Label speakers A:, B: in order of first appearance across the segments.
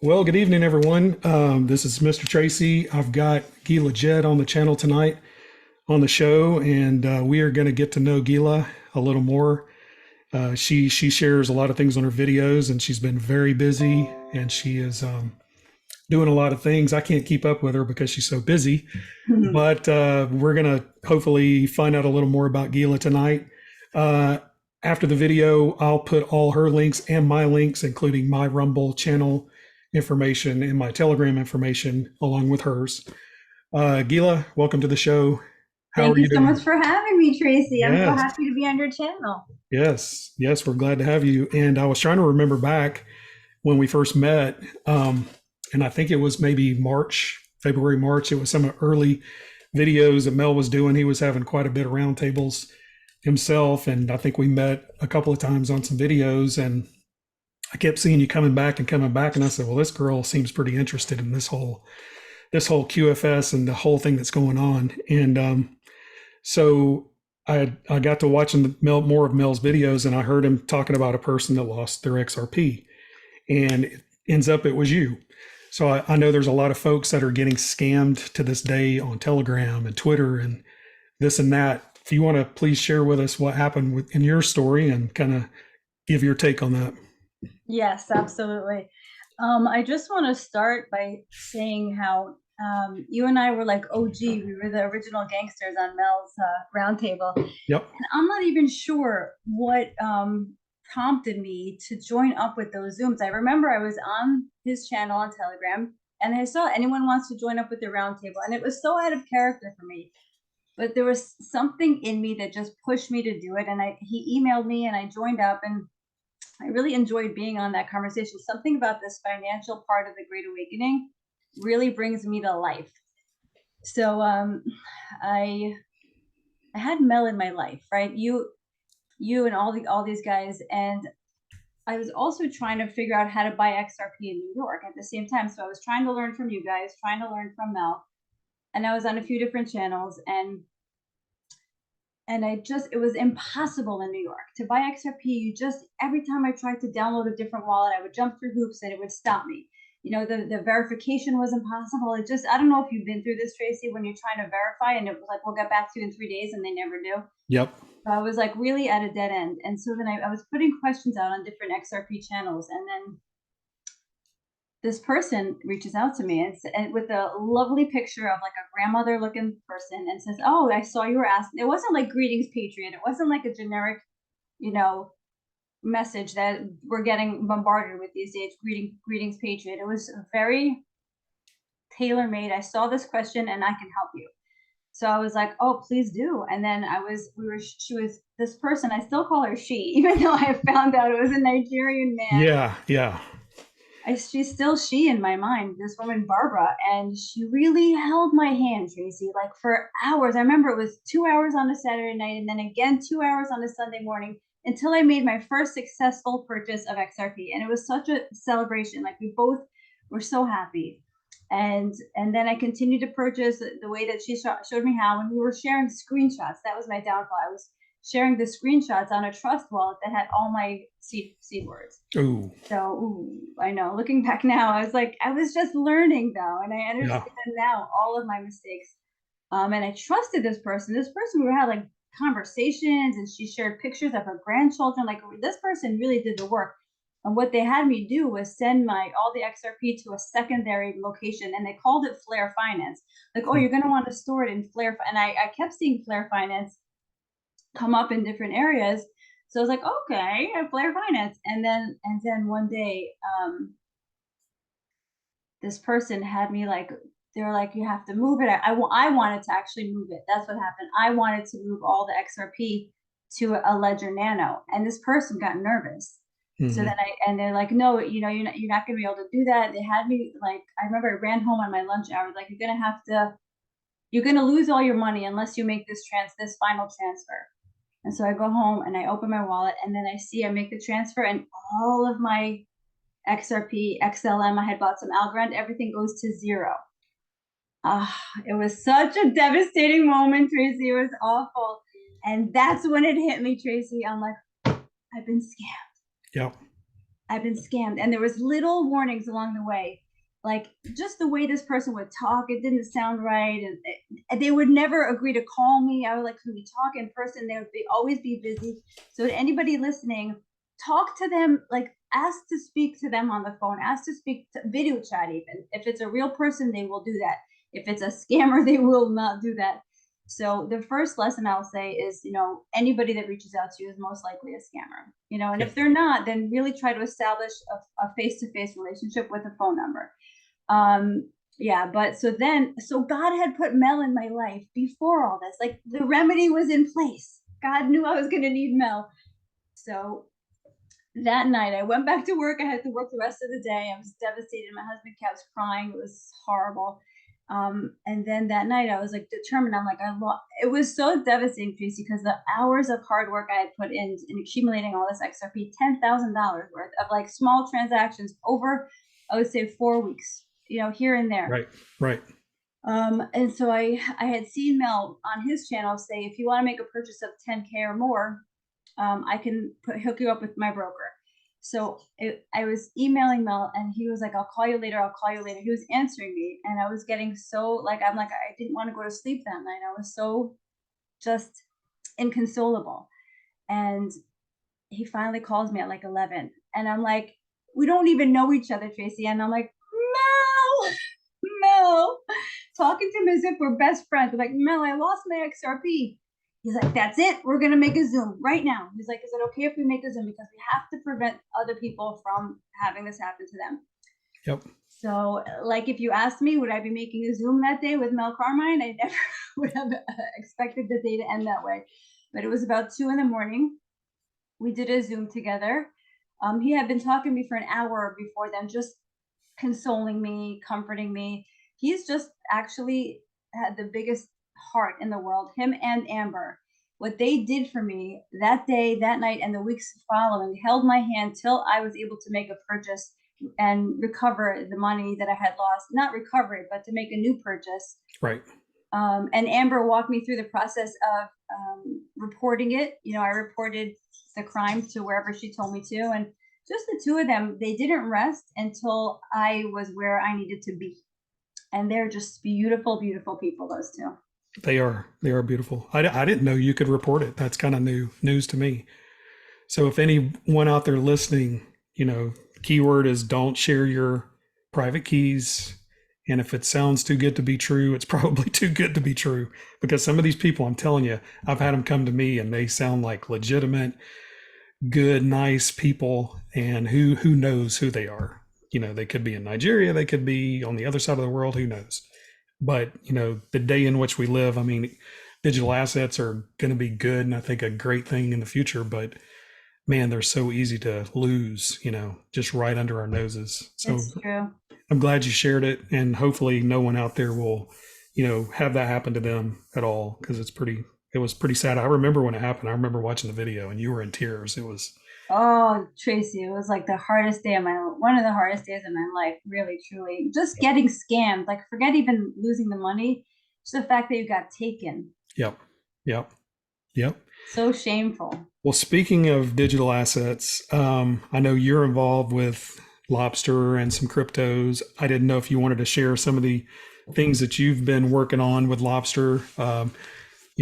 A: Well, good evening, everyone. This is Mr. Tracy. I've got Gila on the channel tonight on the show, and we are going to get to know Gila a little more. She shares a lot of things on her videos, and she's been very busy, and she is doing a lot of things. I can't keep up with her because she's so busy, but we're going to hopefully find out a little more about Gila tonight. Uh, After the video, I'll put all her links and my links, including my Rumble channel information and my Telegram information, along with hers. Gila, welcome to the show. How
B: Thank
A: are
B: you
A: you
B: so much
A: doing?
B: for having me, Tracy. I'm so
A: Yes,
B: happy to be on your channel.
A: yes, we're glad to have you. And I was trying to remember back when we first met, and I think it was maybe March, February, March. It was some early videos that Mel was doing. He was having quite a bit of roundtables himself, and I think we met a couple of times on some videos. And I kept seeing you coming back and coming back, and I said, "Well, this girl seems pretty interested in this whole QFS and the whole thing that's going on." And so I got to watching more of Mel's videos, and I heard him talking about a person that lost their XRP, and it ends up it was you. So I know there's a lot of folks that are getting scammed to this day on Telegram and Twitter and this and that. If you want to please share with us what happened in your story and kind of give your take on that.
B: Yes, absolutely. I just want to start by saying how you and I were like OG. We were the original gangsters on Mel's roundtable.
A: Yep.
B: And I'm not even sure what prompted me to join up with those Zooms. I remember I was on his channel on Telegram and I saw anyone wants to join up with the roundtable. And it was so out of character for me. But there was something in me that just pushed me to do it. And he emailed me and I joined up, and I really enjoyed being on that conversation. Something about this financial part of the Great Awakening really brings me to life. So I had Mel in my life, right? You and all these guys, and I was also trying to figure out how to buy XRP in New York at the same time. So I was trying to learn from you guys, trying to learn from Mel, and I was on a few different channels, and it was impossible in New York to buy XRP. Every time I tried to download a different wallet, I would jump through hoops and it would stop me. The verification was impossible. I don't know if you've been through this, Tracy, when you're trying to verify and it was like, we'll get back to you in 3 days, and they never do.
A: Yep.
B: So I was like really at a dead end. And so then I was putting questions out on different XRP channels, and then this person reaches out to me and with a lovely picture of like a grandmother looking person, and says, "Oh, I saw you were asking." It wasn't like "Greetings, Patriot." It wasn't like a generic, you know, message that we're getting bombarded with these days. Greetings, Patriot. It was very tailor made. I saw this question and I can help you. So I was like, "Oh, please do." And then she was this person. I still call her she, even though I found out it was a Nigerian man.
A: Yeah.
B: She's still she in my mind, this woman, Barbara. And she really held my hand, Tracy, like for hours. I remember it was 2 hours on a Saturday night and then again 2 hours on a Sunday morning until I made my first successful purchase of XRP. And it was such a celebration. Like we both were so happy. And then I continued to purchase the way that she showed me how, and we were sharing screenshots. That was my downfall. I was sharing the screenshots on a trust wallet that had all my seed words.
A: Ooh.
B: So I know, looking back now, I was just learning though, and I
A: Yeah.
B: understand now all of my mistakes. And I trusted this person. We had like conversations, and she shared pictures of her grandchildren. Like this person really did the work. And what they had me do was send all the XRP to a secondary location, and they called it Flare Finance. Like, "Oh, you're going to want to store it in Flare." And I kept seeing Flare Finance come up in different areas. So I was like, okay, Flare Finance. And then one day, this person had me like, they were like, "You have to move it." I wanted to actually move it. That's what happened. I wanted to move all the XRP to a Ledger Nano, and this person got nervous. So then they're like, "No, you're not going to be able to do that." They had me like, I remember I ran home on my lunch hour, like, you're going to lose all your money unless you make this final transfer. And so I go home and I open my wallet, and then I make the transfer, and all of my XRP, XLM, I had bought some Algorand, everything goes to zero. It was such a devastating moment, Tracy. It was awful. And that's when it hit me, Tracy. I'm like, I've been scammed.
A: Yep.
B: I've been scammed. And there was little warnings along the way, like just the way this person would talk, it didn't sound right. And they would never agree to call me. I was like, can we talk in person? They would always be busy. So to anybody listening, talk to them, like ask to speak to them on the phone, ask to speak to video chat. Even if it's a real person, they will do that. If it's a scammer, they will not do that. So the first lesson I'll say is, anybody that reaches out to you is most likely a scammer, and if they're not, then really try to establish a face-to-face relationship with a phone number. But so God had put Mel in my life before all this, like the remedy was in place. God knew I was going to need Mel. So that night I went back to work. I had to work the rest of the day. I was devastated. My husband kept crying. It was horrible. And then that night I was like determined. I'm like, it was so devastating, Tracy, because the hours of hard work I had put in accumulating all this XRP, $10,000 worth of like small transactions over, I would say 4 weeks, here and there.
A: Right.
B: And so I had seen Mel on his channel say, if you want to make a purchase of 10K or more, I can hook you up with my broker. So I was emailing Mel and he was like, I'll call you later. He was answering me and I was getting so I didn't want to go to sleep that night. I was so just inconsolable. And he finally calls me at like 11 and I'm like, we don't even know each other, Tracy. And I'm like, Mel, talking to him as if we're best friends. I'm like, Mel, I lost my XRP. He's like, that's it. We're going to make a Zoom right now. He's like, is it okay if we make a Zoom? Because we have to prevent other people from having this happen to them.
A: Yep.
B: So like, if you asked me, would I be making a Zoom that day with Mel Carmine? I never would have expected the day to end that way. But it was about 2 a.m. We did a Zoom together. He had been talking to me for an hour before then, just consoling me, comforting me. He's just actually had the biggest heart in the world, him and Amber. What they did for me that day, that night, and the weeks following, held my hand till I was able to make a purchase and recover the money that I had lost. Not recover it, but to make a new purchase.
A: Right.
B: And Amber walked me through the process of reporting it. I reported the crime to wherever she told me to. And just the two of them, they didn't rest until I was where I needed to be. And they're just beautiful, beautiful people, those two.
A: They are beautiful. I didn't know you could report it. That's kind of news to me. So if anyone out there listening, keyword is don't share your private keys. And if it sounds too good to be true, it's probably too good to be true, because some of these people, I'm telling you, I've had them come to me and they sound like legitimate, good, nice people. And who knows who they are? They could be in Nigeria. They could be on the other side of the world. Who knows? But, the day in which we live, I mean, digital assets are going to be good and I think a great thing in the future. But man, they're so easy to lose, just right under our noses. So
B: that's true.
A: I'm glad you shared it. And hopefully no one out there will, have that happen to them at all, because it was pretty sad. I remember when it happened. I remember watching the video and you were in tears. It was.
B: Oh, Tracy, it was like one of the hardest days of my life, really, truly. Just getting scammed, like forget even losing the money, just the fact that you got taken.
A: Yep.
B: So shameful.
A: Well, speaking of digital assets, I know you're involved with Lobstr and some cryptos. I didn't know if you wanted to share some of the things that you've been working on with Lobstr.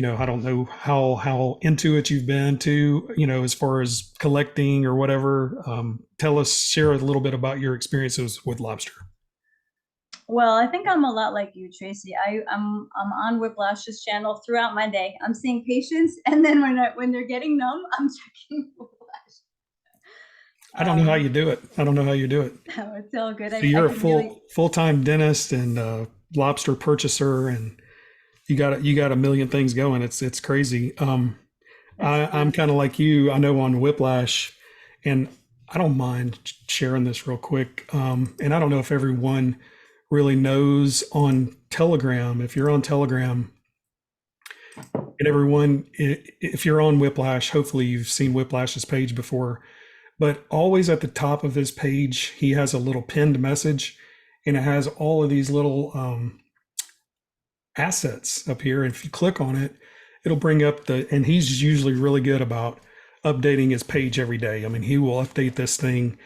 A: I don't know how into it you've been to, as far as collecting or whatever. Share a little bit about your experiences with Lobstr.
B: Well, I think I'm a lot like you, Tracy. I'm on Whiplash's channel throughout my day. I'm seeing patients, and then when they're getting numb, I'm checking Whiplash.
A: I don't know how you do it.
B: No, it's all good.
A: So you're a full-time dentist and Lobstr purchaser, and you got a million things going. It's crazy. I'm kind of like you. I know on Whiplash, and I don't mind sharing this real quick. And I don't know if everyone really knows on Telegram. If you're on Telegram, and everyone, if you're on Whiplash, hopefully you've seen Whiplash's page before. But always at the top of his page, he has a little pinned message, and it has all of these little assets up here. And if you click on it, it'll bring up and he's usually really good about updating his page every day. I mean, he will update this thing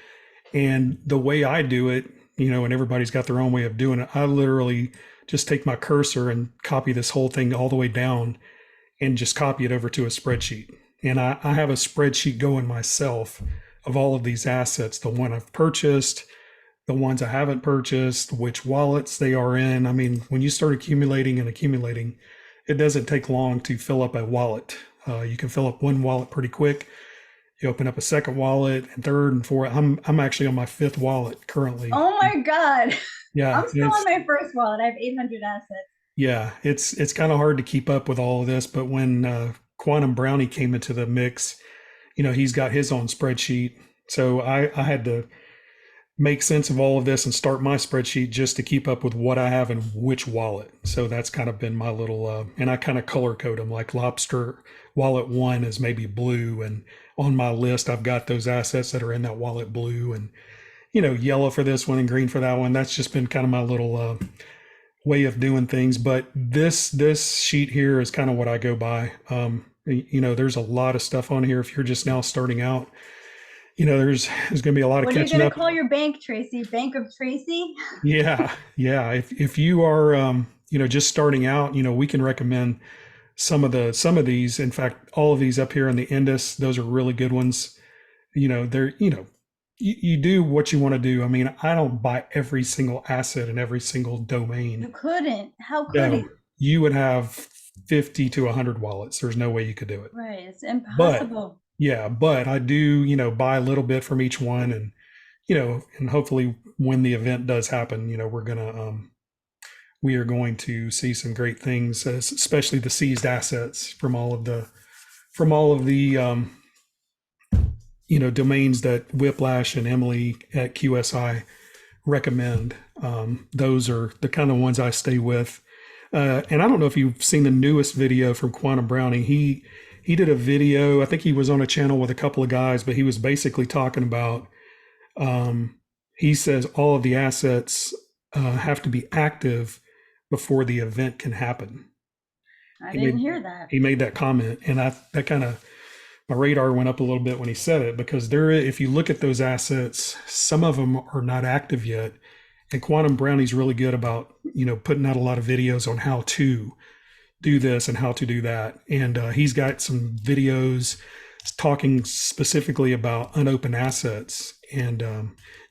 A: And the way I do it, and everybody's got their own way of doing it, I literally just take my cursor and copy this whole thing all the way down and just copy it over to a spreadsheet. And I have a spreadsheet going myself of all of these assets, the one I've purchased, the ones I haven't purchased, which wallets they are in. I mean, when you start accumulating and accumulating, it doesn't take long to fill up a wallet. You can fill up one wallet pretty quick. You open up a second wallet and third and fourth. I'm actually on my fifth wallet currently.
B: Oh my God.
A: Yeah.
B: I'm still on my first wallet. I have 800 assets.
A: Yeah, it's kind of hard to keep up with all of this, but when Quantum Brownie came into the mix, he's got his own spreadsheet. So I had to make sense of all of this and start my spreadsheet just to keep up with what I have in which wallet. So that's kind of been my little, and I kind of color code them, like Lobstr wallet 1 is maybe blue. And on my list, I've got those assets that are in that wallet blue, and, yellow for this one and green for that one. That's just been kind of my little way of doing things. But this sheet here is kind of what I go by. There's a lot of stuff on here. If you're just now starting out, there's going to be a lot of catching up.
B: What are you going to call your bank, Tracy? Bank of Tracy?
A: Yeah. If you are, just starting out, we can recommend some of these. In fact, all of these up here in the Indus, those are really good ones. They're, you do what you want to do. I mean, I don't buy every single asset in every single domain.
B: You couldn't. How could you?
A: You would have 50 to 100 wallets. There's no way you could do it.
B: Right. It's impossible.
A: But I do, buy a little bit from each one, and, and hopefully when the event does happen, we are going to see some great things, especially the seized assets from all of the domains that Whiplash and Emily at QSI recommend. Those are the kind of ones I stay with. And I don't know if you've seen the newest video from Quantum Brownie. He did a video, I think he was on a channel with a couple of guys, but he was basically talking about, he says all of the assets have to be active before the event can happen.
B: I didn't hear that.
A: He made that comment, and that kind of, my radar went up a little bit when he said it, because if you look at those assets, some of them are not active yet. And Quantum Brownie's really good about, putting out a lot of videos on how to do this and how to do that. And he's got some videos talking specifically about unopened assets. And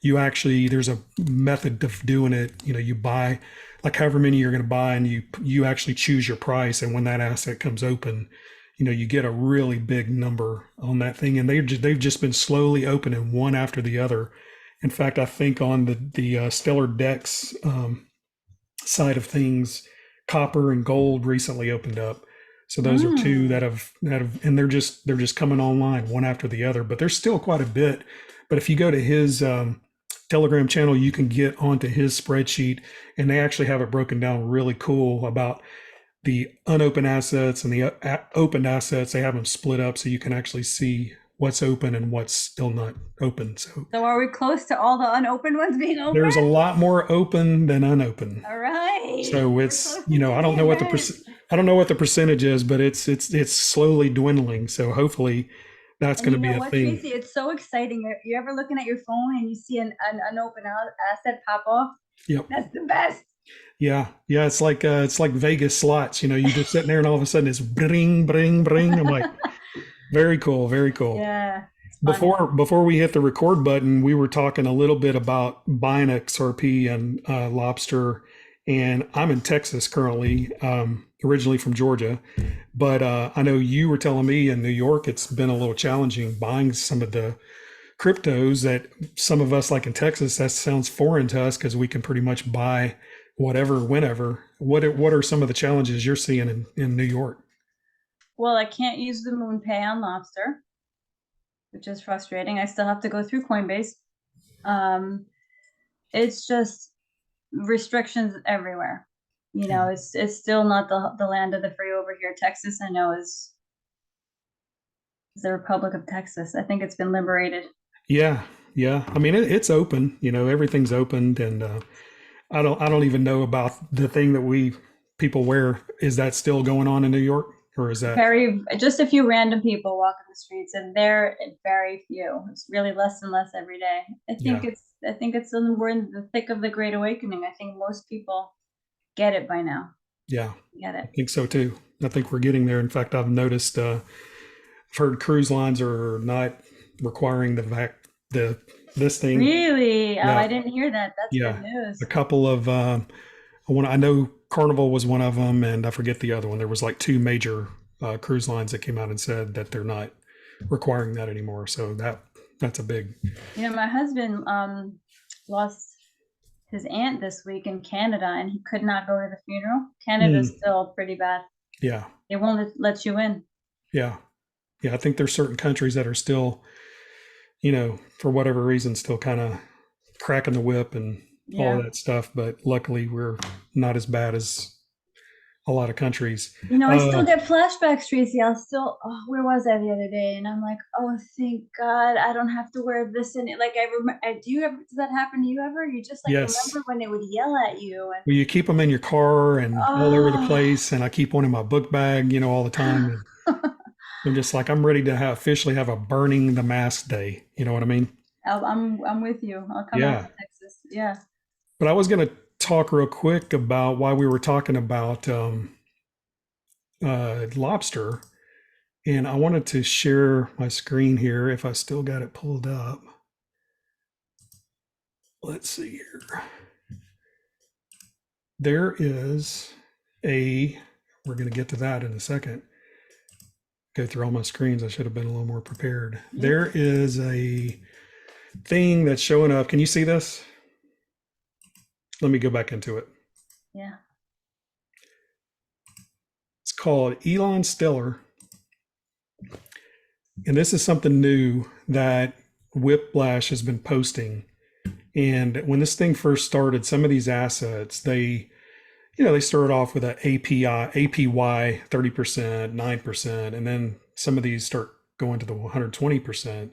A: there's a method of doing it. You buy like however many you're going to buy, and you actually choose your price. And when that asset comes open, you get a really big number on that thing. And they've just been slowly opening one after the other. In fact, I think on the Stellar Dex side of things, copper and gold recently opened up. So those are two that have, and they're just coming online one after the other. But there's still quite a bit. But if you go to his Telegram channel, you can get onto his spreadsheet, and they actually have it broken down really cool about the unopened assets and the opened assets. They have them split up so you can actually see what's open and what's still not open. So
B: are we close to all the unopened ones being open?
A: There's a lot more open than unopened.
B: All right.
A: So it's, I don't know what the percentage is, but it's slowly dwindling. So hopefully that's going to be a thing.
B: Tracy, it's so exciting. You ever looking at your phone and you see an unopened asset pop off?
A: Yep.
B: That's the best.
A: Yeah. It's like Vegas slots. You're just sitting there and all of a sudden it's bring, bring, bring. I'm like, very cool. Very cool.
B: Yeah.
A: Before we hit the record button, we were talking a little bit about buying XRP and Lobstr. And I'm in Texas currently, originally from Georgia. But I know you were telling me in New York, it's been a little challenging buying some of the cryptos that some of us, like in Texas, that sounds foreign to us because we can pretty much buy whatever, whenever. What are some of the challenges you're seeing in New York?
B: Well, I can't use the MoonPay on Lobstr, which is frustrating. I still have to go through Coinbase. It's just restrictions everywhere. It's still not the land of the free over here. Texas, I know, is the Republic of Texas. I think it's been liberated.
A: Yeah. I mean, it's open. Everything's opened, and I don't even know about the thing that people wear. Is that still going on in New York? or is that?
B: Just a few random people walking the streets, and they're very few. It's really less and less every day. I think we're in the thick of the Great Awakening. I think most people get it by now.
A: Yeah,
B: Get
A: I
B: it.
A: think so too. I think we're getting there. In fact, I've noticed, I've heard cruise lines are not requiring this thing.
B: Really? Oh,
A: Yeah,
B: I didn't hear that. That's
A: yeah.
B: good news.
A: A couple of, I know Carnival was one of them, and I forget the other one. There was like two major cruise lines that came out and said that they're not requiring that anymore. So that's a big.
B: You know, my husband lost his aunt this week in Canada, and he could not go to the funeral. Canada's still pretty bad.
A: Yeah.
B: They won't let you in.
A: Yeah. Yeah. I think there's certain countries that are still, you know, for whatever reason, still kind of cracking the whip and all of that stuff. But luckily, we're not as bad as a lot of countries.
B: You know, I still get flashbacks, Tracy. Where was I the other day? And I'm like, oh, thank God, I don't have to wear this. And like, I remember, does that happen to you ever? You just like remember when they would yell at you. And
A: well, you keep them in your car and all over the place. And I keep one in my book bag, you know, all the time. I'm just like, I'm ready to officially have a burning the mask day. You know what I mean?
B: I'm with you. I'll come out to Texas. Yeah.
A: But I was going to talk real quick about why we were talking about Lobstr, and I wanted to share my screen here if I still got it pulled up. Let's see here. There is we're going to get to that in a second. Go through all my screens. I should have been a little more prepared. There is a thing that's showing up. Can you see this? Let me go back into it.
B: Yeah.
A: It's called Elon Stellar. And this is something new that Whiplash has been posting. And when this thing first started, some of these assets, they started off with an APY 30%, 9%, and then some of these start going to the 120%.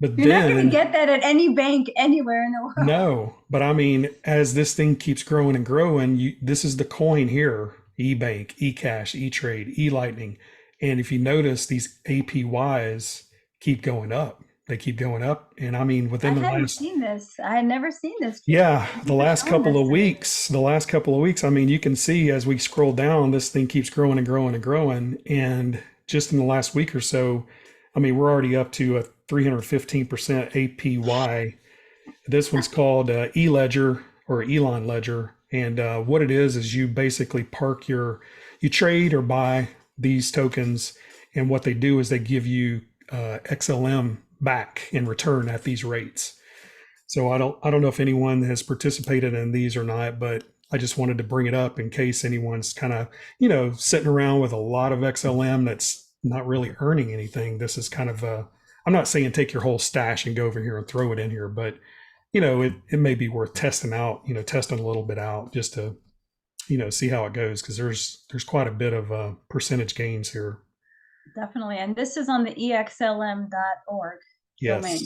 A: But
B: you're not going to get that at any bank anywhere in the world.
A: No, but I mean, as this thing keeps growing and growing, this is the coin here: eBank, eCash, eTrade, eLightning. And if you notice, these APYs keep going up. They keep going up, and I mean, within the last. I hadn't
B: seen this. I had never seen this.
A: Yeah, the last couple of weeks. I mean, you can see as we scroll down, this thing keeps growing and growing and growing, and just in the last week or so, I mean, we're already up to a 315% APY. This one's called eLedger or Elon Ledger. And what it is you basically you trade or buy these tokens. And what they do is they give you XLM back in return at these rates. So I don't know if anyone has participated in these or not, but I just wanted to bring it up in case anyone's kind of, sitting around with a lot of XLM that's not really earning anything. This is kind of I'm not saying take your whole stash and go over here and throw it in here, but it may be worth testing out, testing a little bit out just to, see how it goes. Cause there's quite a bit of percentage gains here.
B: Definitely. And this is on the exlm.org.
A: Yes. Domain.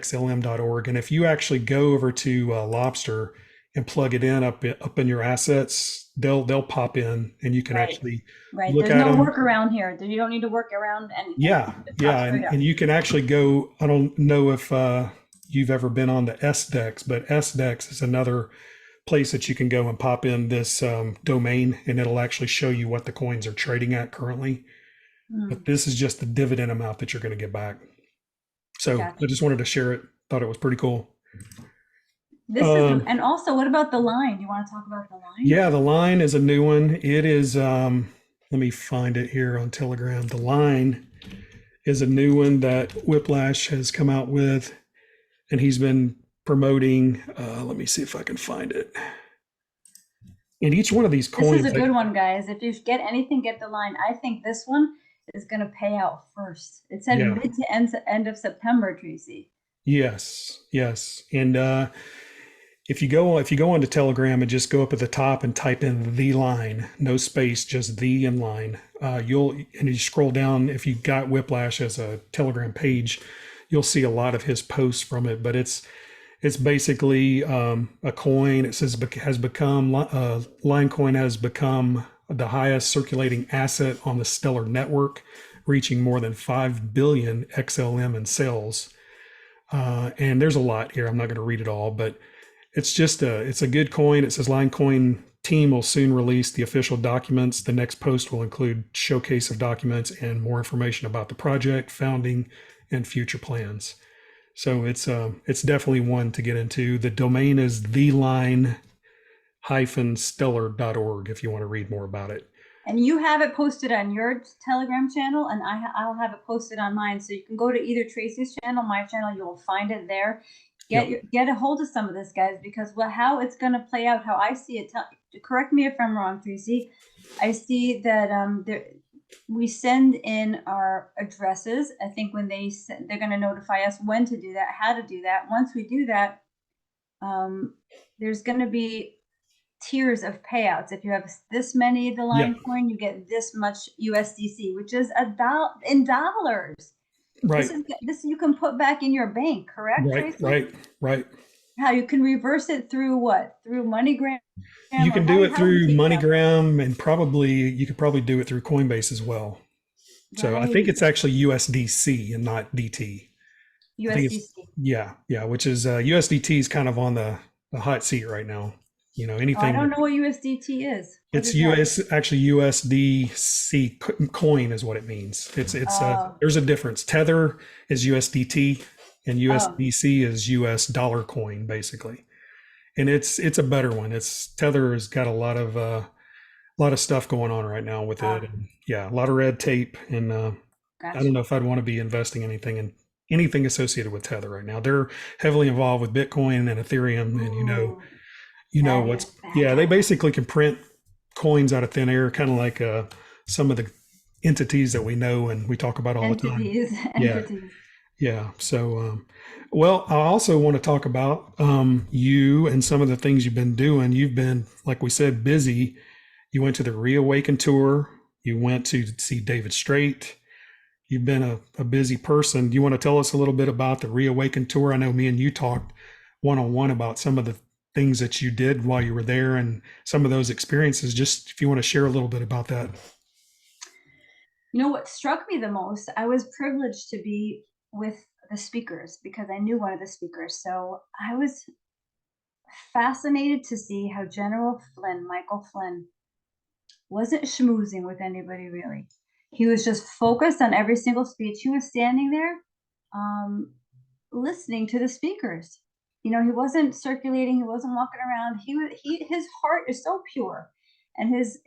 A: exlm.org. And if you actually go over to Lobstr and plug it in up in your assets, they'll pop in and you can actually look
B: There's
A: at
B: no
A: them.
B: workaround here. You don't need to work around anything.
A: Yeah. And you can actually go, I don't know if you've ever been on the SDEX, but SDEX is another place that you can go and pop in this domain, and it'll actually show you what the coins are trading at currently. But this is just the dividend amount that you're going to get back. So I just wanted to share it. Thought it was pretty cool.
B: And also, what about the line? You want to talk about the line?
A: Yeah, the line is a new one. It is, let me find it here on Telegram. The line is a new one that Whiplash has come out with, and he's been promoting. Let me see if I can find it. And each one of these coins.
B: This is a good one, guys. If you get anything, get the line. I think this one is going to pay out first. It said mid to end of September, Tracy.
A: Yes. And if you go onto Telegram and just go up at the top and type in the line, no space, just the in line, and you scroll down, if you got Whiplash as a Telegram page, you'll see a lot of his posts from it. But it's basically a coin. It says Linecoin has become the highest circulating asset on the Stellar network, reaching more than 5 billion XLM in sales. And there's a lot here. I'm not going to read it all, but it's a good coin. It says Linecoin team will soon release the official documents. The next post will include showcase of documents and more information about the project, founding, and future plans. So it's definitely one to get into. The domain is theline-stellar.org if you want to read more about it.
B: And you have it posted on your Telegram channel, and I'll have it posted on mine. So you can go to either Tracy's channel, my channel. You will find it there. Get a hold of some of this, guys, because how it's going to play out, how I see it. Correct me if I'm wrong, Tracy. I see that we send in our addresses. I think when they're going to notify us when to do that, how to do that. Once we do that, there's going to be tiers of payouts. If you have this many of the Linecoin, you get this much USDC, which is in dollars.
A: Right.
B: This you can put back in your bank, correct?
A: Right,
B: Tracy?
A: right.
B: How you can reverse it through what? Through MoneyGram?
A: You can do it through MoneyGram, and you could probably do it through Coinbase as well. Right. So I think it's actually USDC and not DT.
B: USDC.
A: Yeah, which is USDT is kind of on the hot seat right now. You know, anything.
B: I don't know what USDT is.
A: It's actually USDC coin is what it means. There's a difference. Tether is USDT and USDC is US dollar coin basically. And it's a better one. Tether has got a lot of stuff going on right now with it. And a lot of red tape, and I don't know if I'd want to be investing anything associated with Tether right now. They're heavily involved with Bitcoin and Ethereum, and they basically can print coins out of thin air, kind of like some of the entities that we know and we talk about all the time. Yeah. So, I also want to talk about you and some of the things you've been doing. You've been, like we said, busy. You went to the Re-Awaken tour. You went to see David Straight. You've been a busy person. Do you want to tell us a little bit about the Re-Awaken tour? I know me and you talked one-on-one about some of the things that you did while you were there and some of those experiences. Just if you want to share a little bit about that.
B: You know what struck me the most? I was privileged to be with the speakers because I knew one of the speakers. So I was fascinated to see how Michael Flynn, wasn't schmoozing with anybody really. He was just focused on every single speech. He was standing there listening to the speakers. You know, he wasn't circulating. He wasn't walking around. His heart is so pure, and his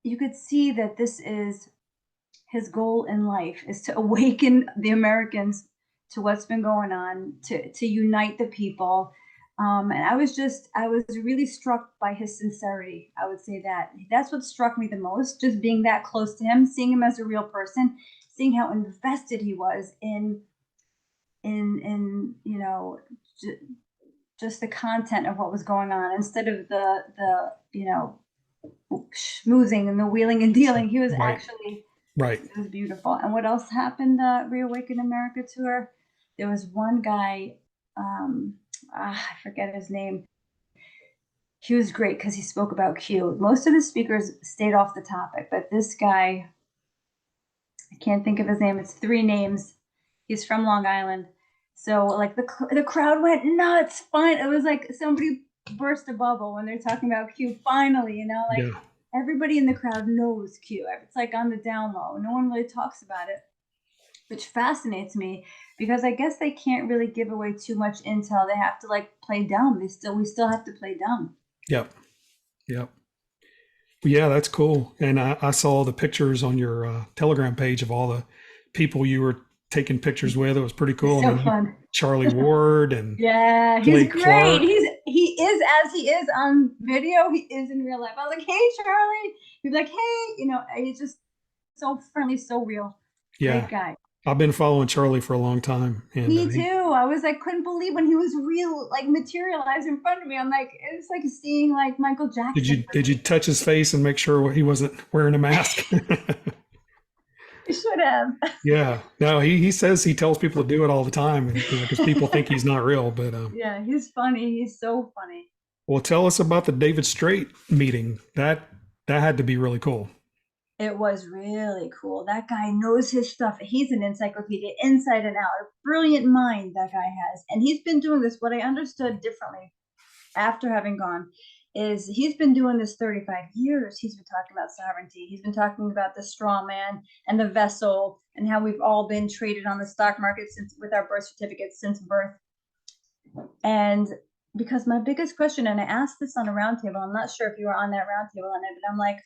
B: you could see that this is his goal in life, is to awaken the Americans to what's been going on, to unite the people. And I was really struck by his sincerity. I would say that's what struck me the most, just being that close to him, seeing him as a real person, seeing how invested he was in just the content of what was going on, instead of the schmoozing and the wheeling and dealing. He was actually right. It was beautiful. And what else happened? Re-Awaken America tour. There was one guy, I forget his name. He was great because he spoke about Q. Most of the speakers stayed off the topic, but this guy, I can't think of his name. It's 3 names. He's from Long Island. So like the crowd went nuts. Fine. It was like somebody burst a bubble when they're talking about Q. Finally, everybody in the crowd knows Q. It's like on the down low. No one really talks about it, which fascinates me because I guess they can't really give away too much intel. They have to play dumb. We still have to play dumb. Yep.
A: Yeah, that's cool. And I saw the pictures on your Telegram page of all the people you were taking pictures with. It was pretty cool.
B: So fun.
A: Charlie Ward and
B: he's great. Clark. He is as he is on video. He is in real life. I was like, hey, Charlie. He'd be like, hey, he's just so friendly, so real.
A: Yeah.
B: Great guy.
A: I've been following Charlie for a long time. And,
B: me too. I was couldn't believe when he was real, materialized in front of me. I'm like, it's like seeing Michael Jackson.
A: Did you touch his face and make sure he wasn't wearing a mask?
B: You should have.
A: Yeah. No, he says he tells people to do it all the time because people think he's not real. But
B: yeah, he's funny. He's so funny.
A: Well, tell us about the David Straight meeting. That had to be really cool.
B: It was really cool. That guy knows his stuff. He's an encyclopedia inside and out. A brilliant mind that guy has. And he's been doing this. What I understood differently after having gone is he's been doing this 35 years. He's been talking about sovereignty. He's been talking about the straw man and the vessel and how we've all been traded on the stock market since with our birth certificates since birth. And because my biggest question, and I asked this on a roundtable, I'm not sure if you were on that roundtable on it, but I'm like,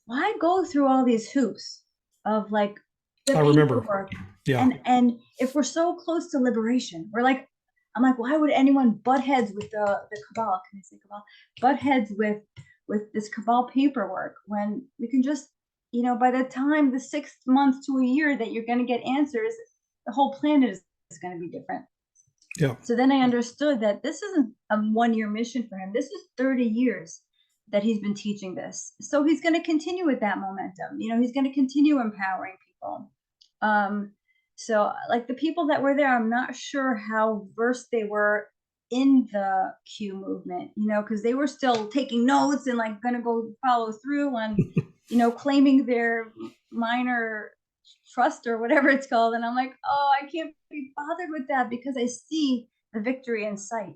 B: why go through all these hoops of like the
A: I remember.
B: paperwork?
A: Yeah.
B: And if we're so close to liberation, we're like, I'm like, why would anyone butt heads with the Kabbalah? Can I say Kabbalah? Butt heads with this Kabbalah paperwork when we can just, by the time the 6 months to a year that you're going to get answers, the whole planet is going to be different.
A: Yeah.
B: So then I understood that this isn't a 1-year mission for him. This is 30 years that he's been teaching this. So he's going to continue with that momentum. He's going to continue empowering people. So like the people that were there, I'm not sure how versed they were in the Q movement, because they were still taking notes and like going to go follow through on, claiming their minor trust or whatever it's called. And I'm like, oh, I can't be bothered with that because I see the victory in sight.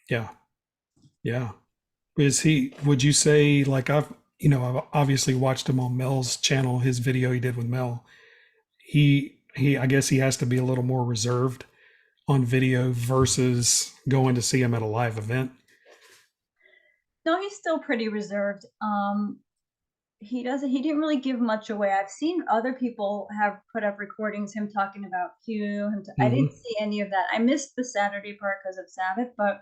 A: Yeah. Yeah. Would you say, like, I've obviously watched him on Mel's channel, his video he did with Mel. I guess he has to be a little more reserved on video versus going to see him at a live event.
B: No, he's still pretty reserved. He didn't really give much away. I've seen other people have put up recordings, him talking about Q. I didn't see any of that. I missed the Saturday part because of Sabbath, but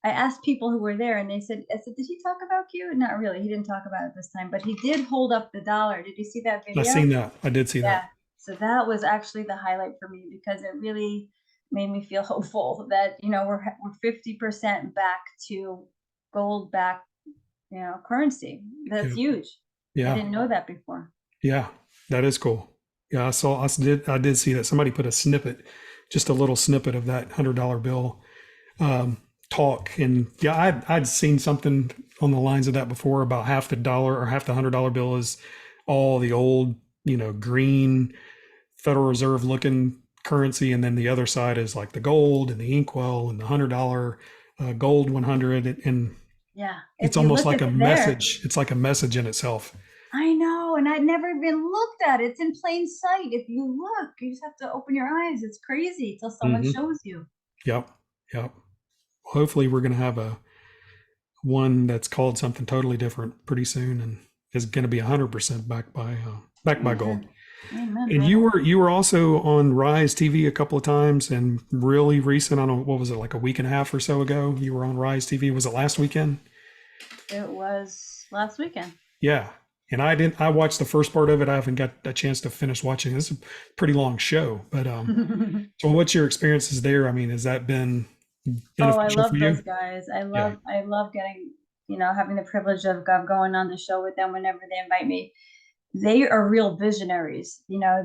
B: I asked people who were there and I said, did he talk about Q? Not really. He didn't talk about it this time, but he did hold up the dollar. Did you see that video?
A: I've seen that. I did see that.
B: So that was actually the highlight for me because it really made me feel hopeful that, we're 50% back to gold back, currency. That's huge. Yeah. I didn't know that before.
A: Yeah, that is cool. Yeah, I did see that somebody put a snippet, just a little snippet of that $100 bill talk. And yeah, I'd seen something on the lines of that before about half the dollar or half the $100 bill is all the old, green Federal Reserve looking currency. And then the other side is like the gold and the inkwell and the $100 gold 100. And
B: yeah,
A: it's almost like a message. It's like a message in itself.
B: I know. And I'd never even looked at it. It's in plain sight. If you look, you just have to open your eyes. It's crazy until someone shows you.
A: Yep. Hopefully we're going to have one that's called something totally different pretty soon and is going to be 100% backed by gold.
B: Amen.
A: And you were also on Rise TV a couple of times and really recent, I don't know, what was it, like a week and a half or so ago? You were on Rise TV. Was it last weekend?
B: It was last weekend.
A: Yeah. And I watched the first part of it. I haven't got a chance to finish watching. It's a pretty long show, but so what's your experiences there? I mean, has that been beneficial
B: I love
A: for you?
B: those guys. I love getting, having the privilege of going on the show with them whenever they invite me. They are real visionaries.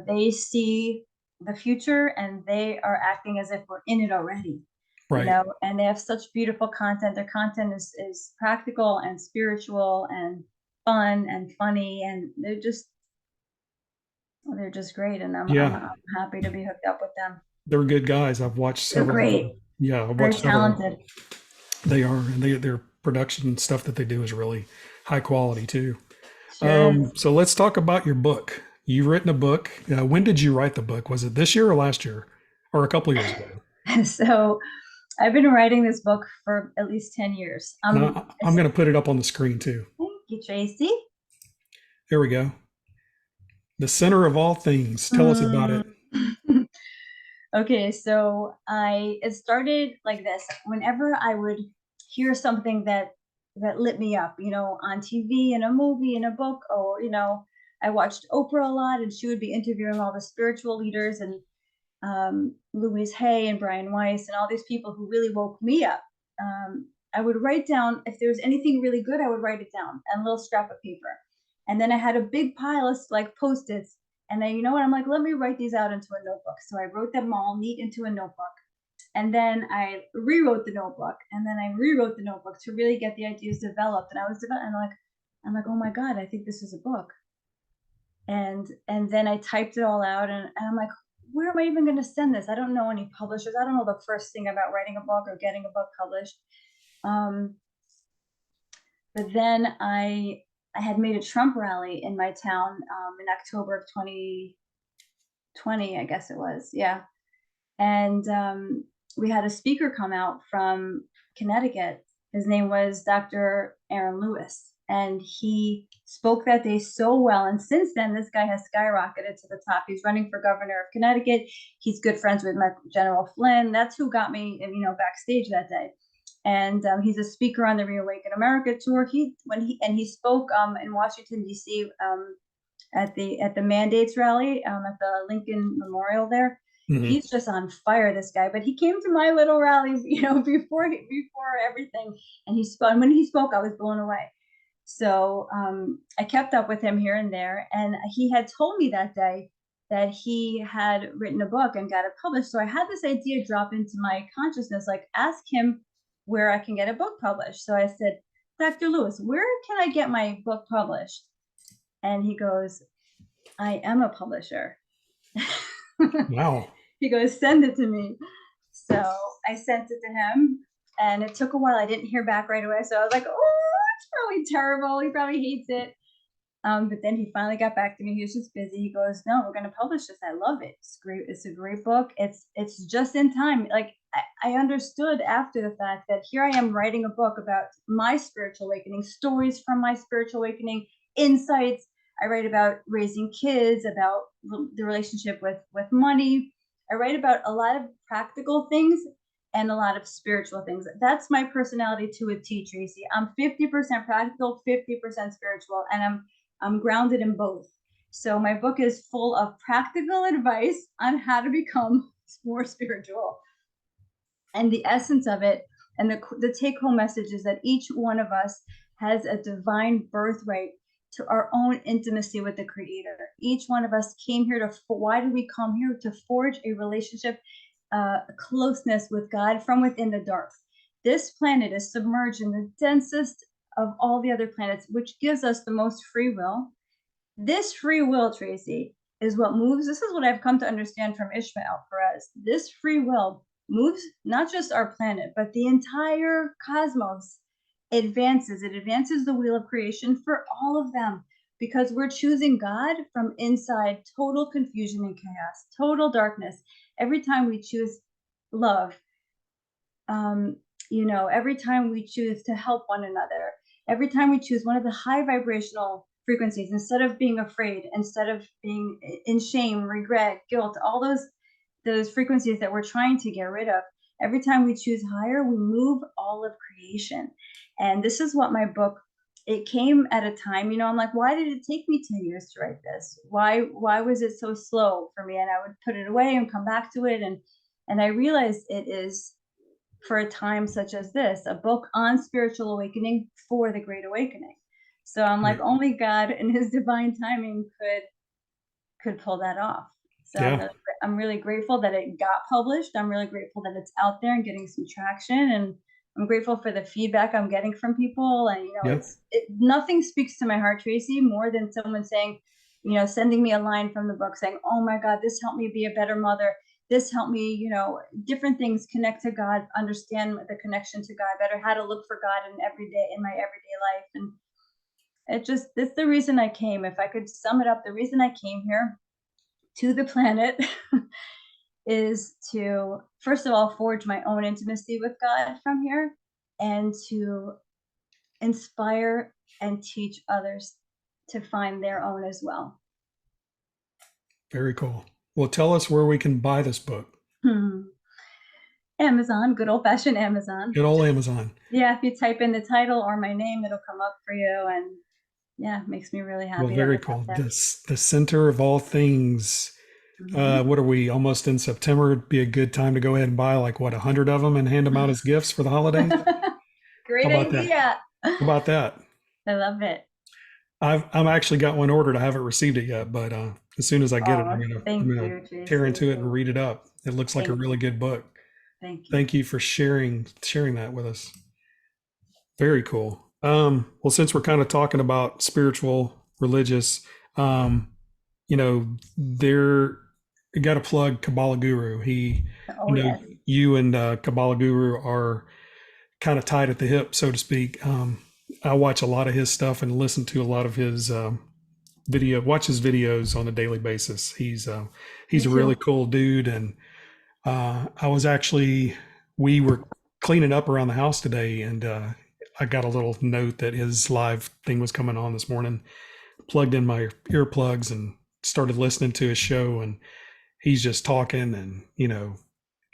B: They see the future and they are acting as if we're in it already.
A: Right.
B: And they have such beautiful content. Their content is practical and spiritual and fun and funny, and they're just great. And I'm happy to be hooked up with them.
A: They're good guys. I've watched several.
B: They're great.
A: Yeah, I've watched several. Talented. They are, and their production stuff that they do is really high quality too. Sure. So let's talk about your book. You've written a book. When did you write the book? Was it this year or last year, or a couple of years ago?
B: So I've been writing this book for at least 10 years.
A: I'm going to put it up on the screen too.
B: Thank you, Tracy.
A: There we go. The center of all things. Tell us about it.
B: Okay, so it started like this. Whenever I would hear something that lit me up, on TV, in a movie, in a book, or, I watched Oprah a lot and she would be interviewing all the spiritual leaders and Louise Hay and Brian Weiss and all these people who really woke me up. I would write down, if there was anything really good, I would write it down on a little scrap of paper. And then I had a big pile of like Post-its. And then, I'm like, let me write these out into a notebook. So I wrote them all neat into a notebook. And then I rewrote the notebook, and then I rewrote the notebook to really get the ideas developed. And I'm like, oh my God, I think this is a book. And then I typed it all out, and I'm like, where am I even going to send this? I don't know any publishers. I don't know the first thing about writing a book or getting a book published. But then I had made a Trump rally in my town in October of 2020, I guess it was. Yeah. And we had a speaker come out from Connecticut. His name was Dr. Aaron Lewis. And he spoke that day so well. And since then, this guy has skyrocketed to the top. He's running for governor of Connecticut. He's good friends with General Flynn. That's who got me, backstage that day. And he's a speaker on the Re-Awaken America tour. He spoke in Washington D.C. At the Mandates rally at the Lincoln Memorial there. Mm-hmm. He's just on fire, this guy. But he came to my little rally, before everything, and he spoke. And when he spoke, I was blown away. So I kept up with him here and there, and he had told me that day that he had written a book and got it published. So I had this idea drop into my consciousness, like, ask him where I can get a book published. So I said, Dr. Lewis, where can I get my book published? And he goes, I am a publisher.
A: Wow.
B: He goes, send it to me. So I sent it to him, and it took a while. I didn't hear back right away. So I was like, oh, it's probably terrible. He probably hates it. But then he finally got back to me. He was just busy. He goes, no, we're going to publish this. I love it. It's great. It's a great book. It's just in time. Like, I understood after the fact that here I am writing a book about my spiritual awakening, stories from my spiritual awakening, insights. I write about raising kids, about the relationship with money. I write about a lot of practical things and a lot of spiritual things. That's my personality to a T, Tracy. I'm 50% practical, 50% spiritual, and I'm grounded in both. So my book is full of practical advice on how to become more spiritual. And the essence of it, and the take-home message, is that each one of us has a divine birthright to our own intimacy with the Creator. Each one of us came here why did we come here? To forge a relationship, a closeness with God from within the dark. This planet is submerged in the densest of all the other planets, which gives us the most free will. This free will, Tracy, is what moves. This is what I've come to understand from Ishmael Perez. This free will moves not just our planet, but the entire cosmos. It advances the wheel of creation for all of them, because we're choosing God from inside total confusion and chaos, total darkness. Every time we choose love, every time we choose to help one another, every time we choose one of the high vibrational frequencies, instead of being afraid, instead of being in shame, regret, guilt, all those frequencies that we're trying to get rid of, every time we choose higher, we move all of creation. And this is what my book, it came at a time, I'm like, why did it take me 10 years to write this? Why was it so slow for me? And I would put it away and come back to it. And I realized it is for a time such as this, a book on spiritual awakening for the Great Awakening. So I'm like, only God in his divine timing could pull that off. So yeah. I'm really grateful that it got published. I'm really grateful that it's out there and getting some traction. And I'm grateful for the feedback I'm getting from people. And, nothing speaks to my heart, Tracy, more than someone saying, sending me a line from the book saying, oh my God, this helped me be a better mother. This helped me, different things, connect to God, understand the connection to God better, how to look for God in my everyday life. And it's the reason I came. If I could sum it up, the reason I came here to the planet is to, first of all, forge my own intimacy with God from here, and to inspire and teach others to find their own as well.
A: Very cool. Well, tell us where we can buy this book.
B: Amazon, good old-fashioned Amazon.
A: Good old Amazon.
B: Yeah, if you type in the title or my name, it'll come up for you, and yeah, it makes me really happy.
A: Well, very cool. The center of all things. What are we, almost in September? It'd be a good time to go ahead and buy 100 of them and hand them out as gifts for the holidays.
B: Great idea.
A: How about that?
B: I love it.
A: I've actually got one ordered. I haven't received it yet, but as soon as I get it, I'm gonna tear into it and read it up. It looks like a really good book.
B: Thank you.
A: Thank you for sharing that with us. Very cool. Well, since we're kind of talking about spiritual, religious, um, there you got to plug Kabbalah Guru.
B: Oh yes.
A: You and Kabbalah Guru are kind of tied at the hip, so to speak. I watch a lot of his stuff and listen to a lot of his watch his videos on a daily basis. He's a
B: Me
A: really
B: too.
A: cool dude, and we were cleaning up around the house today, and I got a little note that his live thing was coming on this morning. Plugged in my earplugs and started listening to his show, and he's just talking and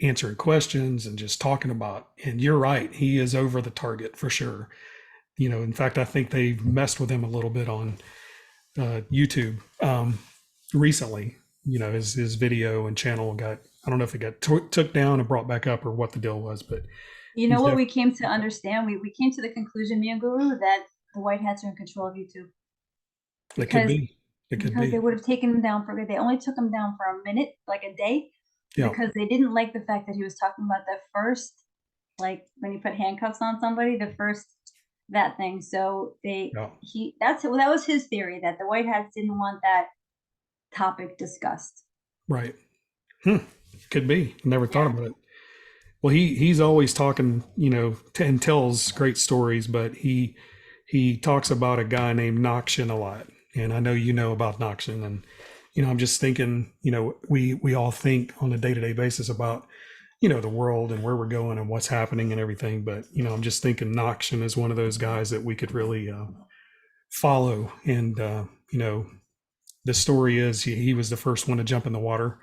A: answering questions and just talking about. And you're right, he is over the target for sure. In fact, I think they messed with him a little bit on YouTube recently. His video and channel got, I don't know if it got took down and brought back up or what the deal was, but
B: You know what we came to understand? We came to the conclusion, me and Guru, that the white hats are in control of YouTube.
A: It could be.
B: Because they would have taken him down they only took him down for a minute, like a day,
A: Yeah.
B: because they didn't like the fact that he was talking about the first, like when you put handcuffs on somebody, that thing. So that was his theory, that the white hats didn't want that topic discussed.
A: Right. Could be. Never thought about it. Well, he's always talking, and tells great stories, but he talks about a guy named Noxian a lot. And I know about Noxian, and I'm just thinking, we all think on a day-to-day basis about the world and where we're going and what's happening and everything, but I'm just thinking Noxian is one of those guys that we could really follow. And the story is he was the first one to jump in the water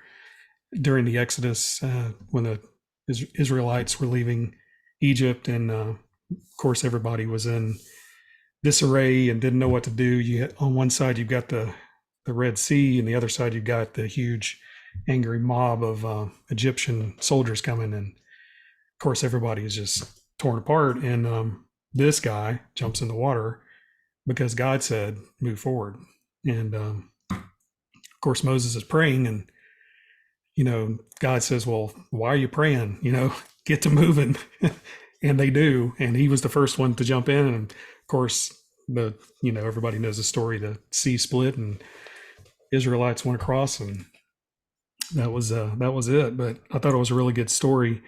A: during the Exodus when the Israelites were leaving Egypt, and of course everybody was in disarray and didn't know what to do. On one side you've got the Red Sea, and the other side you've got the huge angry mob of Egyptian soldiers coming, and of course everybody is just torn apart. And this guy jumps in the water because God said move forward. And of course Moses is praying, and God says, well, why are you praying? Get to moving. And they do. And he was the first one to jump in. And of course, everybody knows the story. The sea split and Israelites went across, and that was it. But I thought it was a really good story.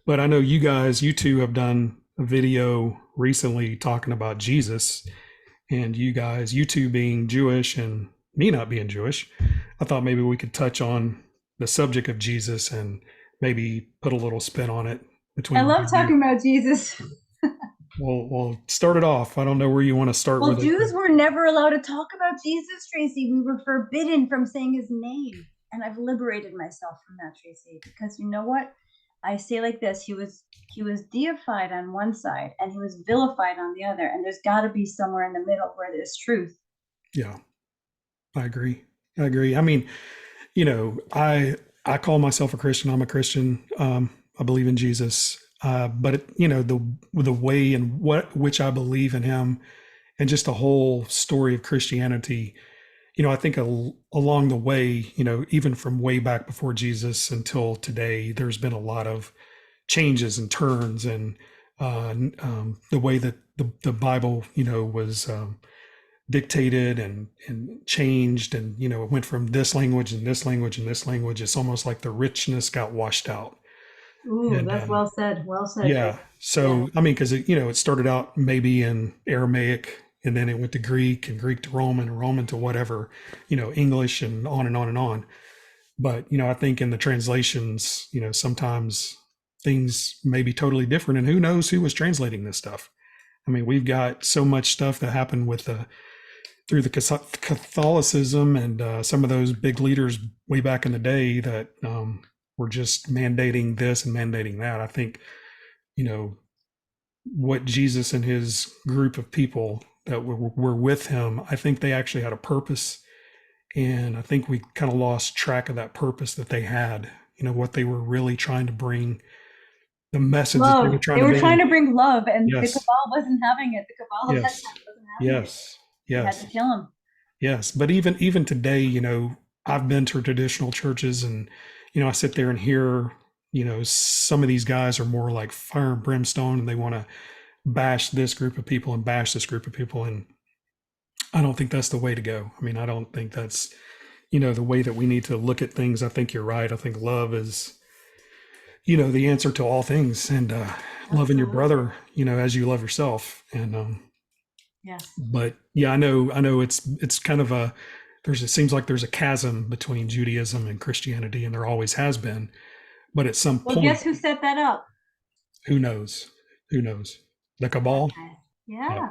A: But I know you two have done a video recently talking about Jesus, and you two being Jewish and me not being Jewish, I thought maybe we could touch on the subject of Jesus and maybe put a little spin on it.
B: I love talking about Jesus.
A: Well, start it off. I don't know where you want to start with.
B: Jews were never allowed to talk about Jesus, Tracy. We were forbidden from saying his name. And I've liberated myself from that, Tracy, because you know what? I say like this, he was deified on one side and he was vilified on the other. And there's got to be somewhere in the middle where there's truth.
A: Yeah, I agree. I mean, I call myself a Christian. I'm a Christian. I believe in Jesus. But the way in which I believe in him, and just the whole story of Christianity, I think along the way, even from way back before Jesus until today, there's been a lot of changes and turns, and the way that the Bible, was dictated and changed, and it went from this language and this language and this language. It's almost like the richness got washed out.
B: Ooh, and, that's well said. Well said.
A: Yeah. So, I mean, because it started out maybe in Aramaic, and then it went to Greek, and Greek to Roman, and Roman to whatever, English, and on and on and on. But, I think in the translations, sometimes things may be totally different, and who knows who was translating this stuff. I mean, we've got so much stuff that happened through the Catholicism and some of those big leaders way back in the day that were just mandating this and mandating that. I think, what Jesus and his group of people that were with him, I think they actually had a purpose. And I think we kind of lost track of that purpose that they had, what they were really trying to bring, the message that they were trying to bring
B: love, and the Kabbalah wasn't having it. The Kabbalah wasn't having it.
A: Yes.
B: They had to kill him.
A: Yes. But even today, I've been to traditional churches, and, I sit there and hear some of these guys are more like fire and brimstone, and they want to bash this group of people and bash this group of people. And I don't think that's the way to go. I mean, I don't think that's, the way that we need to look at things. I think you're right. I think love is, the answer to all things, and loving your
B: Absolutely.
A: brother, as you love yourself. And,
B: Yes.
A: but yeah, I know it's kind of it seems like there's a chasm between Judaism and Christianity, and there always has been. But at some
B: Well,
A: point,
B: guess who set that up?
A: who knows? Who knows? The
B: Bad
A: cabal?
B: guys.
A: Yep.
B: Yeah.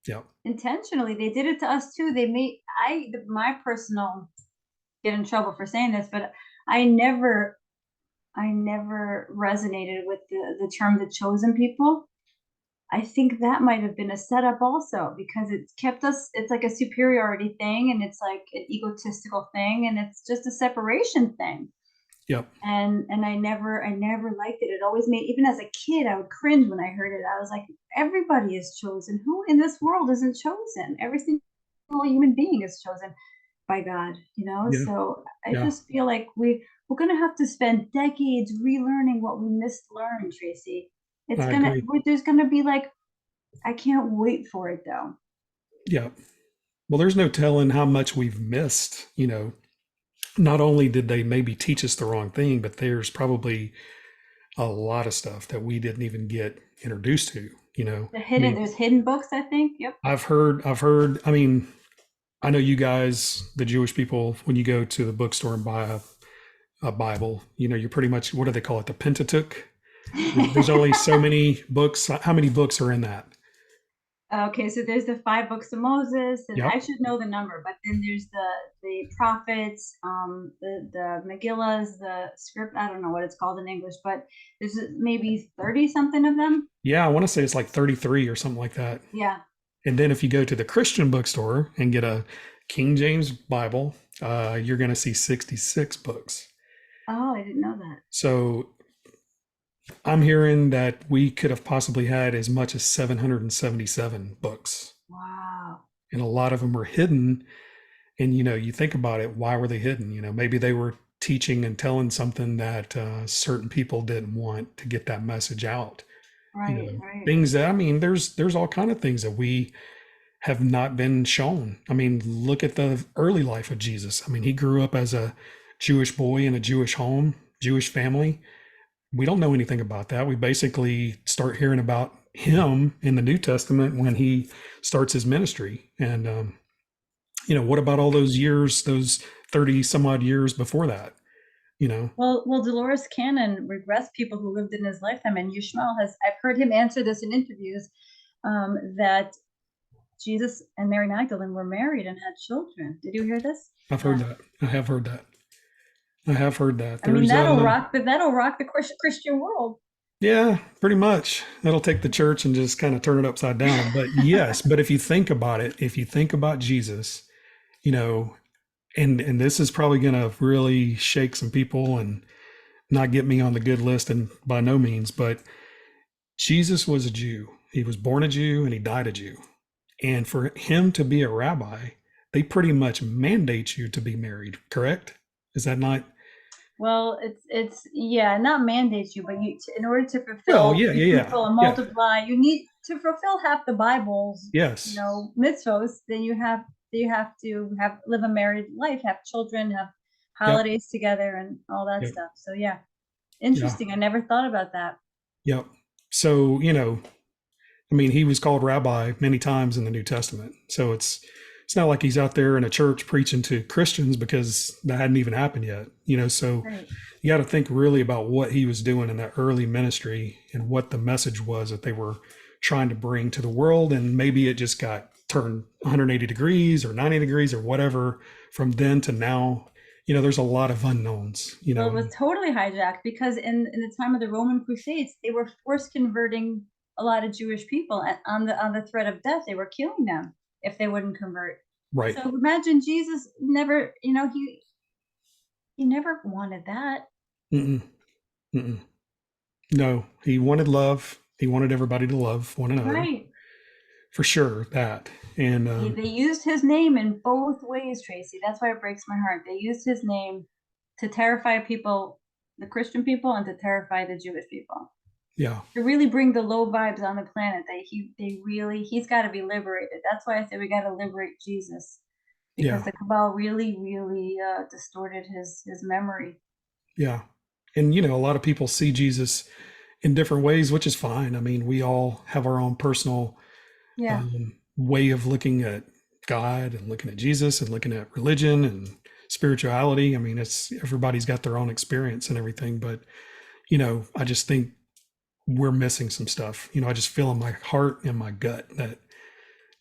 A: Yep.
B: Intentionally. They did it to us too. My personal, get in trouble for saying this, but I never, I never resonated with the term the chosen people. I think that might have been a setup also, because it's kept us, it's like a superiority thing, and it's like an egotistical thing, and it's just a separation thing.
A: Yep.
B: And I never liked it. It always made, even as a kid, I would cringe when I heard it. I was like, everybody is chosen. Who in this world isn't chosen? Every single human being is chosen by God,
A: Yeah.
B: So I
A: Yeah.
B: just feel like we're gonna have to spend decades relearning what we missed learning, Tracy.
A: I agree.
B: There's gonna be like, I can't wait for it though.
A: Yeah. Well, there's no telling how much we've missed. Not only did they maybe teach us the wrong thing, but there's probably a lot of stuff that we didn't even get introduced to. I mean,
B: There's hidden books, I think. Yep.
A: I've heard, I mean, I know you guys, the Jewish people, when you go to the bookstore and buy a Bible, you're pretty much, what do they call it? The Pentateuch. There's only so many books. How many books are in that?
B: Okay, so there's the five books of Moses, and I
A: Yep.
B: should know the number, but then there's the prophets, the Megillas, the script. I don't know what it's called in English, but there's maybe 30 something of them.
A: Yeah, I want to say it's like 33 or something like that.
B: Yeah.
A: And then if you go to the Christian bookstore and get a King James Bible, you're going to see 66 books.
B: Oh, I didn't know that.
A: So I'm hearing that we could have possibly had as much as 777 books.
B: Wow.
A: And a lot of them were hidden. And, you think about it, why were they hidden? Maybe they were teaching and telling something that certain people didn't want to get that message out.
B: Right, right.
A: Things that, I mean, there's all kind of things that we have not been shown. I mean, look at the early life of Jesus. I mean, he grew up as a Jewish boy in a Jewish home, Jewish family. We don't know anything about that. We basically start hearing about him in the New Testament when he starts his ministry. And, what about all those years, those 30 some odd years before that? You know,
B: Well, Dolores Cannon regrets people who lived in his lifetime, and Yushmael has. I've heard him answer this in interviews, that Jesus and Mary Magdalene were married and had children. Did you hear this?
A: I've heard
B: Yeah.
A: that. I have heard that. I have heard that.
B: I mean,
A: There's,
B: that'll rock the Christian world.
A: yeah, pretty much. That'll take the church and just kind of turn it upside down. But yes, but if you think about it, if you think about Jesus, you know, and this is probably going to really shake some people and not get me on the good list, and by no means, but Jesus was a Jew. He was born a Jew and he died a Jew. And for him to be a rabbi, they pretty much mandate you to be married, correct? Is that not?
B: Well, it's yeah, not mandates you, but in order to
A: Well,
B: fulfill,
A: yeah,
B: be
A: yeah, yeah.
B: fruitful and
A: Yeah.
B: multiply, you need to fulfill half the Bible's,
A: Yes.
B: mitzvos. Then you have to have live a married life, have children, have
A: Yep.
B: holidays together, and all that
A: Yep.
B: stuff. So yeah,
A: Yeah.
B: interesting. I never thought about that.
A: Yep. So, I mean, he was called rabbi many times in the New Testament. So it's not like he's out there in a church preaching to Christians, because that hadn't even happened yet. So
B: Right.
A: you got to think really about what he was doing in that early ministry and what the message was that they were trying to bring to the world. And maybe it just got turned 180 degrees or 90 degrees or whatever from then to now. There's a lot of unknowns,
B: Well, it was totally hijacked because in the time of the Roman Crusades, they were force converting a lot of Jewish people, and on the threat of death. They were killing them if they wouldn't convert.
A: right.
B: So imagine Jesus never, he never wanted that.
A: Mm-mm. Mm-mm. No, he wanted love. He wanted everybody to love one another,
B: Right.
A: for sure. That. And
B: They used his name in both ways, Tracy. That's why it breaks my heart. They used his name to terrify people the Christian people and to terrify the Jewish people.
A: Yeah.
B: To really bring the low vibes on the planet that he's got to be liberated. That's why I say we got to liberate Jesus, because
A: Yeah.
B: the Kabbalah really, really distorted his memory.
A: Yeah. And, a lot of people see Jesus in different ways, which is fine. I mean, we all have our own personal
B: Yeah.
A: way of looking at God and looking at Jesus and looking at religion and spirituality. I mean, it's everybody's got their own experience and everything, but I just think we're missing some stuff. I just feel in my heart and my gut that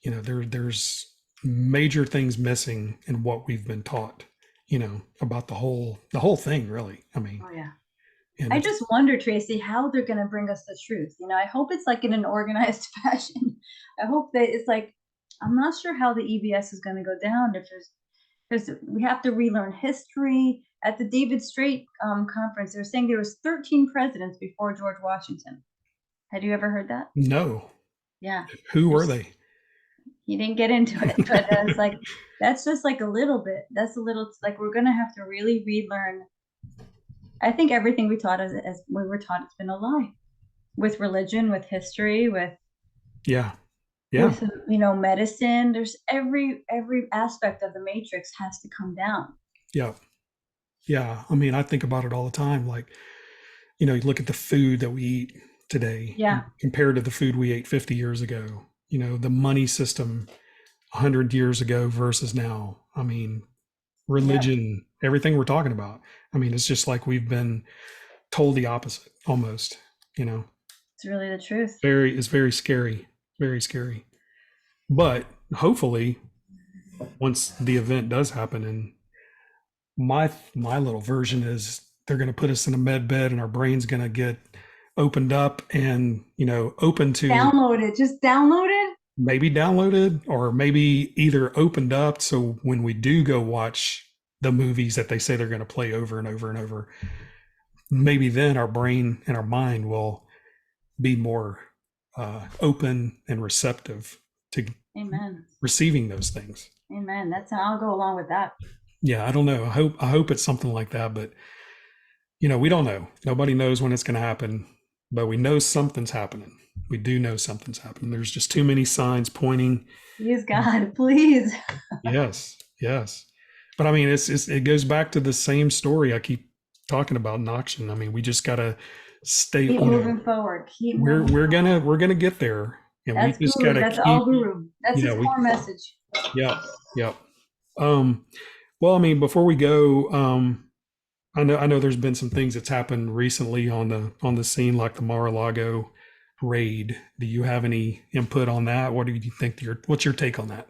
A: there's major things missing in what we've been taught. About the whole thing, really. I mean,
B: Oh yeah.
A: and
B: I
A: it's
B: just wonder, Tracy, how they're going to bring us the truth. I hope it's like in an organized fashion. I hope that it's like, I'm not sure how the EBS is going to go down if because we have to relearn history. At the David Strait conference, they're saying there was 13 presidents before George Washington. Had you ever heard that?
A: no.
B: Yeah.
A: Who were they?
B: He didn't get into it, but it's like, that's just like a little bit. That's a little, like, we're going to have to really relearn. I think everything we taught as we were taught, it's been a lie, with religion, with history, with
A: Yeah. Yeah.
B: medicine. There's every aspect of the matrix has to come down.
A: Yeah. Yeah. I mean, I think about it all the time. Like, you look at the food that we eat today
B: Yeah.
A: compared to the food we ate 50 years ago, the money system 100 years ago versus now. I mean, religion, everything we're talking about. I mean, it's just like we've been told the opposite almost,
B: It's really the truth.
A: it's very scary, very scary. But hopefully, once the event does happen, and my little version is they're going to put us in a med bed and our brain's going to get opened up and open to
B: Download it. Just download it.
A: maybe downloaded or maybe either opened up, so when we do go watch the movies that they say they're going to play over and over and over, maybe then our brain and our mind will be more open and receptive to
B: Amen.
A: receiving those things.
B: Amen. I'll go along with that.
A: Yeah, I don't know. I hope it's something like that, but we don't know. Nobody knows when it's going to happen, but we know something's happening. We do know something's happening. There's just too many signs pointing.
B: Please, God, please.
A: Yes, yes. But I mean, it goes back to the same story I keep talking about in auction. I mean, we just gotta stay.
B: Keep moving forward.
A: We're gonna get there, and
B: That's
A: we just
B: Guru.
A: gotta
B: That's
A: keep.
B: all Guru. That's his
A: we,
B: core message.
A: yeah, yeah. Well, I mean, before we go, I know there's been some things that's happened recently on the scene, like the Mar-a-Lago raid. Do you have any input on that? What do you think? What's your take on that?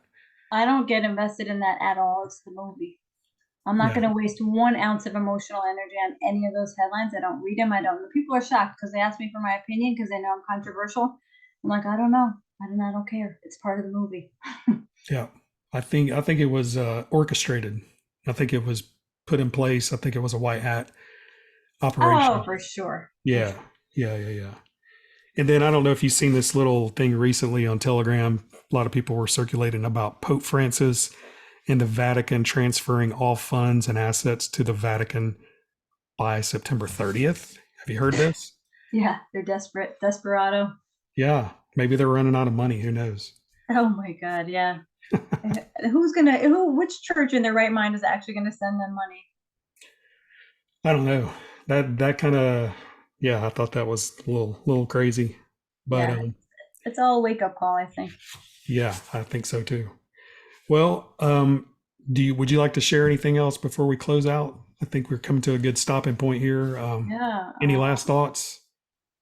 B: I don't get invested in that at all. It's the movie. I'm not going to waste 1 ounce of emotional energy on any of those headlines. I don't read them. People are shocked because they ask me for my opinion because they know I'm controversial. I'm like, I don't know. I don't care. It's part of the movie.
A: Yeah, I think it was orchestrated. I think it was put in place. I think it was a white hat operation.
B: Oh, for sure.
A: Yeah, yeah. And then I don't know if you've seen this little thing recently on Telegram. A lot of people were circulating about Pope Francis and the Vatican transferring all funds and assets to the Vatican by September 30th. Have you heard this?
B: Yeah, they're desperado.
A: Yeah, maybe they're running out of money. Who knows?
B: Oh my God, yeah. Which church in their right mind is actually going to send them money?
A: I don't know. That kind of, yeah, I thought that was a little crazy, but
B: yeah, it's all a wake up call, I think.
A: Yeah, I think so too. Well, would you like to share anything else before we close out? I think we're coming to a good stopping point here.
B: Yeah.
A: Any last thoughts?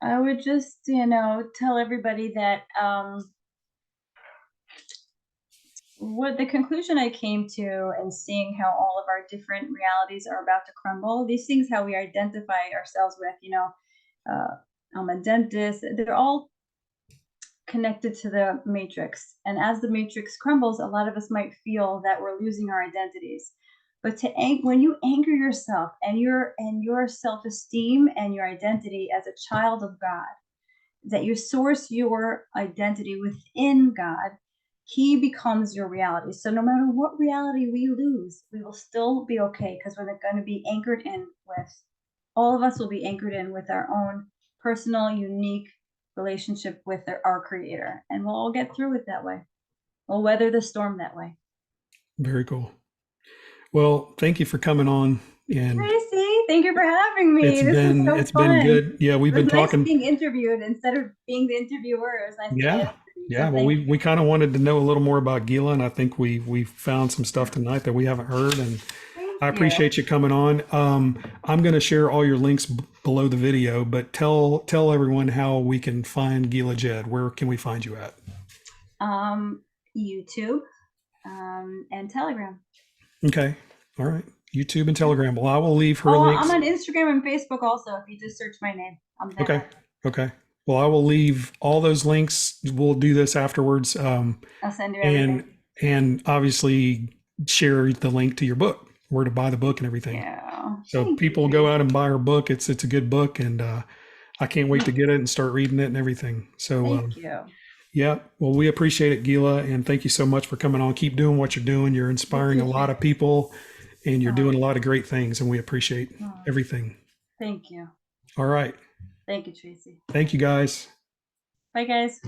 B: I would just, tell everybody that what the conclusion I came to, and seeing how all of our different realities are about to crumble, these things, how we identify ourselves with, I'm a dentist, they're all connected to the matrix. And as the matrix crumbles, a lot of us might feel that we're losing our identities. But when you anchor yourself and your self-esteem and your identity as a child of God, that you source your identity within God, He becomes your reality. So no matter what reality we lose, we will still be okay because we're going to be anchored in with all of us will be anchored in with our own personal, unique relationship with our creator. And we'll all get through it that way. We'll weather the storm that way.
A: Very cool. Well, thank you for coming on. And
B: Tracy, thank you for having me. This is so
A: it's
B: fun.
A: been good. Yeah, we've
B: It was
A: been
B: nice
A: talking.
B: being interviewed instead of being the interviewer. It was nice to get interviewed.
A: Yeah.
B: So
A: Well,
B: thank
A: we kind of wanted to know a little more about Gila, and I think we found some stuff tonight that we haven't heard, and I
B: you.
A: appreciate you coming on. I'm going to share all your links below the video, but tell everyone how we can find Gila Jed. Where can we find you at?
B: YouTube, and Telegram.
A: Okay. All right. YouTube and Telegram. Well, I will leave her
B: Oh,
A: links.
B: I'm on Instagram and Facebook also. If you just search my name, I'm there.
A: Okay. Okay. Well, I will leave all those links. We'll do this afterwards.
B: I'll send you everything.
A: And obviously share the link to your book, where to buy the book and everything.
B: Yeah.
A: So people go out and buy her book. It's a good book, and I can't wait to get it and start reading it and everything. So
B: Thank you.
A: yeah, well, we appreciate it, Gila, and thank you so much for coming on. Keep doing what you're doing. You're inspiring a lot of people, and you're doing a lot of great things, and we appreciate everything.
B: Thank you.
A: All right.
B: Thank you, Tracy.
A: Thank you, guys.
B: Bye, guys.